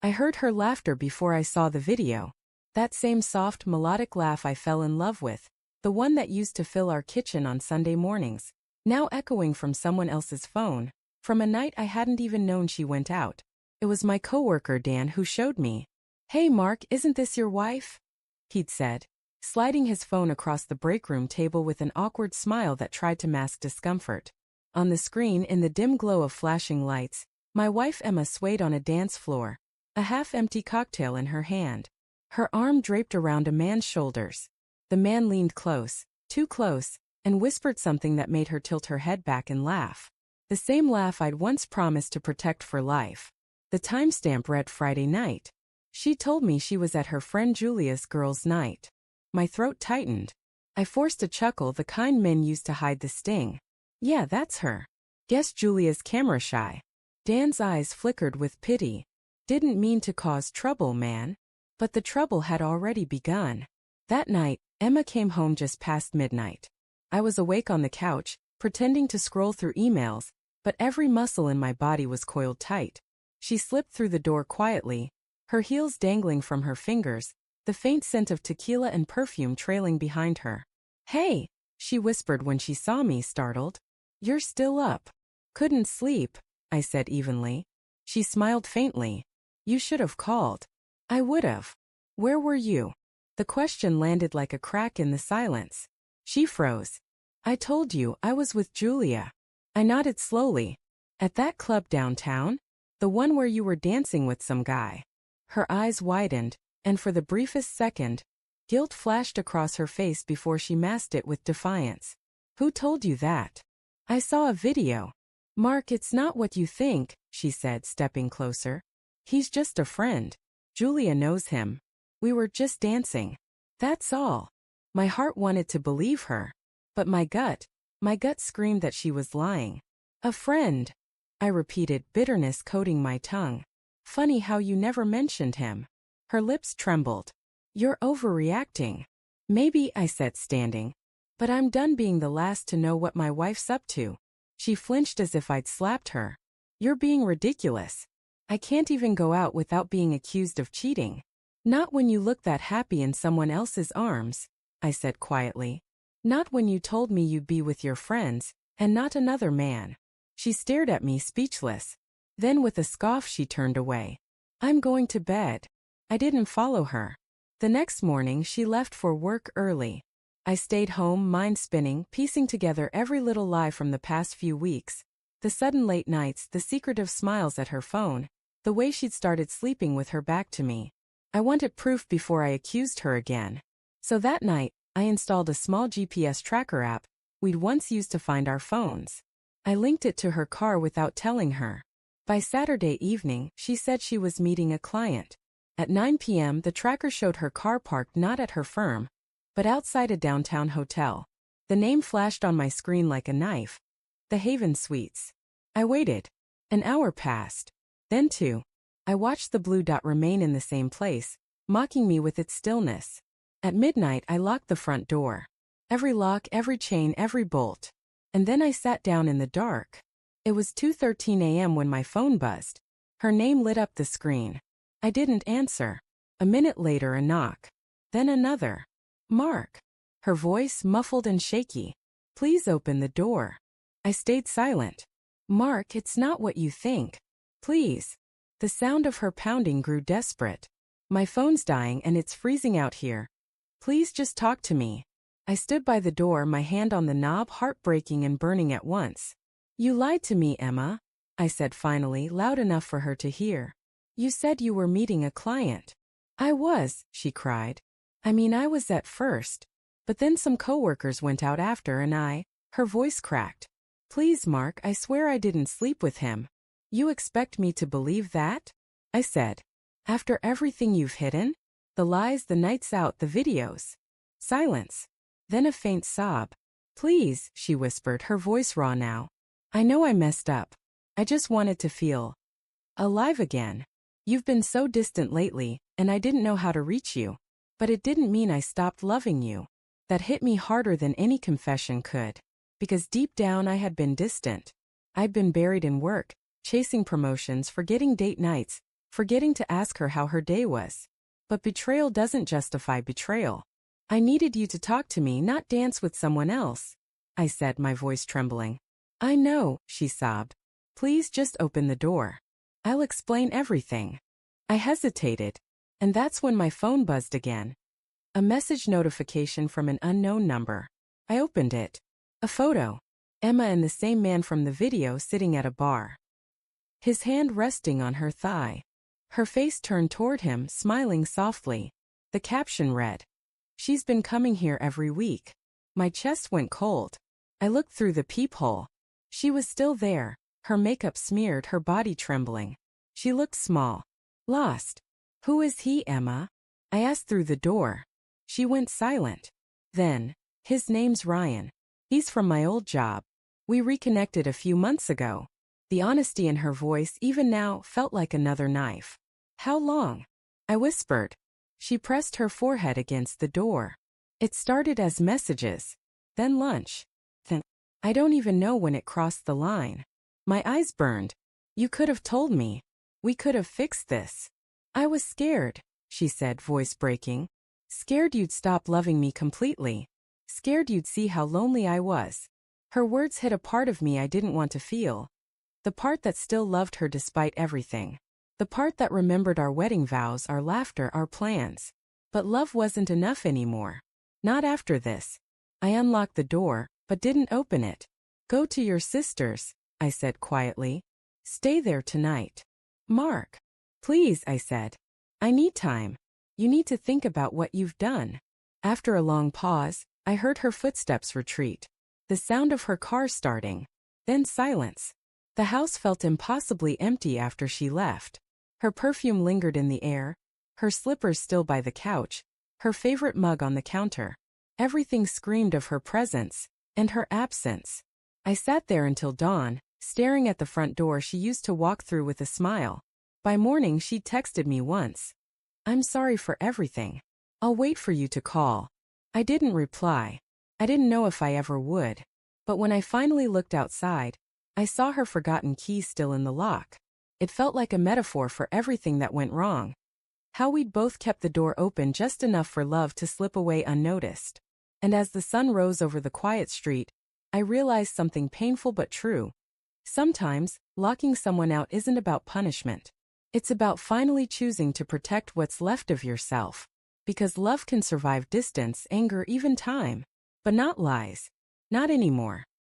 I heard her laughter before I saw the video. That same soft, melodic laugh I fell in love with, the one that used to fill our kitchen on Sunday mornings, now echoing from someone else's phone, from a night I hadn't even known she went out. It was my coworker Dan who showed me. "Hey Mark, isn't this your wife?" he'd said, sliding his phone across the break room table with an awkward smile that tried to mask discomfort. On the screen, in the dim glow of flashing lights, my wife Emma swayed on a dance floor, a half-empty cocktail in her hand. Her arm draped around a man's shoulders. The man leaned close, too close, and whispered something that made her tilt her head back and laugh. The same laugh I'd once promised to protect for life. The timestamp read Friday night. She told me she was at her friend Julia's girls' night. My throat tightened. I forced a chuckle, the kind men used to hide the sting. Yeah, that's her. Guess Julia's camera shy. Dan's eyes flickered with pity. Didn't mean to cause trouble, man. But the trouble had already begun. That night, Emma came home just past midnight. I was awake on the couch, pretending to scroll through emails, but every muscle in my body was coiled tight. She slipped through the door quietly, her heels dangling from her fingers, the faint scent of tequila and perfume trailing behind her. "Hey," she whispered when she saw me, startled. "You're still up." "Couldn't sleep," I said evenly. She smiled faintly. "You should have called." "I would've." "Where were you?" The question landed like a crack in the silence. She froze. "I told you, I was with Julia." I nodded slowly. "At that club downtown? The one where you were dancing with some guy?" Her eyes widened, and for the briefest second, guilt flashed across her face before she masked it with defiance. "Who told you that?" "I saw a video." "Mark, it's not what you think," she said, stepping closer. "He's just a friend. Julia knows him. We were just dancing. That's all." My heart wanted to believe her, but my gut screamed that she was lying. "A friend," I repeated, bitterness coating my tongue. "Funny how you never mentioned him." Her lips trembled. "You're overreacting." "Maybe," I said, standing. "But I'm done being the last to know what my wife's up to." She flinched as if I'd slapped her. "You're being ridiculous. I can't even go out without being accused of cheating." "Not when you look that happy in someone else's arms," I said quietly. "Not when you told me you'd be with your friends, and not another man." She stared at me, speechless. Then with a scoff she turned away. "I'm going to bed." I didn't follow her. The next morning she left for work early. I stayed home, mind spinning, piecing together every little lie from the past few weeks. The sudden late nights, the secretive smiles at her phone, the way she'd started sleeping with her back to me. I wanted proof before I accused her again. So that night, I installed a small GPS tracker app we'd once used to find our phones. I linked it to her car without telling her. By Saturday evening, she said she was meeting a client. At 9 p.m., the tracker showed her car parked not at her firm, but outside a downtown hotel. The name flashed on my screen like a knife. The Haven Suites. I waited. An hour passed. Then 2. I watched the blue dot remain in the same place, mocking me with its stillness. At midnight, I locked the front door. Every lock, every chain, every bolt. And then I sat down in the dark. It was 2:13 a.m. when my phone buzzed. Her name lit up the screen. I didn't answer. A minute later, a knock. Then another. "Mark." Her voice muffled and shaky. "Please open the door." I stayed silent. "Mark, it's not what you think. Please." The sound of her pounding grew desperate. "My phone's dying and it's freezing out here. Please just talk to me." I stood by the door, my hand on the knob, heartbreaking and burning at once. "You lied to me, Emma," I said finally, loud enough for her to hear. "You said you were meeting a client." "I was," she cried. "I mean, I was at first. But then some coworkers went out after and her voice cracked. "Please, Mark, I swear I didn't sleep with him." "You expect me to believe that?" I said. "After everything you've hidden? The lies, the nights out, the videos." Silence. Then a faint sob. "Please," she whispered, her voice raw now. "I know I messed up. I just wanted to feel alive again. You've been so distant lately, and I didn't know how to reach you. But it didn't mean I stopped loving you." That hit me harder than any confession could. Because deep down I had been distant. I'd been buried in work, chasing promotions, forgetting date nights, forgetting to ask her how her day was. But betrayal doesn't justify betrayal. I needed you to talk to me, not dance with someone else, I said, my voice trembling. I know, she sobbed. Please just open the door. I'll explain everything. I hesitated, and that's when my phone buzzed again. A message notification from an unknown number. I opened it. A photo. Emma and the same man from the video sitting at a bar. His hand resting on her thigh. Her face turned toward him, smiling softly. The caption read, "She's been coming here every week." My chest went cold. I looked through the peephole. She was still there, her makeup smeared, her body trembling. She looked small. Lost. Who is he, Emma? I asked through the door. She went silent. Then, his name's Ryan. He's from my old job. We reconnected a few months ago. The honesty in her voice even now felt like another knife. How long? I whispered. She pressed her forehead against the door. It started as messages, then lunch. Then, I don't even know when it crossed the line. My eyes burned. You could have told me. We could have fixed this. I was scared, she said, voice breaking. Scared you'd stop loving me completely. Scared you'd see how lonely I was. Her words hit a part of me I didn't want to feel. The part that still loved her despite everything. The part that remembered our wedding vows, our laughter, our plans. But love wasn't enough anymore. Not after this. I unlocked the door, but didn't open it. Go to your sister's, I said quietly. Stay there tonight. Mark. Please, I said. I need time. You need to think about what you've done. After a long pause, I heard her footsteps retreat. The sound of her car starting. Then silence. The house felt impossibly empty after she left. Her perfume lingered in the air, her slippers still by the couch, her favorite mug on the counter. Everything screamed of her presence, and her absence. I sat there until dawn, staring at the front door she used to walk through with a smile. By morning she'd texted me once. I'm sorry for everything. I'll wait for you to call. I didn't reply. I didn't know if I ever would. But when I finally looked outside, I saw her forgotten key still in the lock. It felt like a metaphor for everything that went wrong. How we'd both kept the door open just enough for love to slip away unnoticed. And as the sun rose over the quiet street, I realized something painful but true. Sometimes, locking someone out isn't about punishment. It's about finally choosing to protect what's left of yourself. Because love can survive distance, anger, even time. But not lies. Not anymore.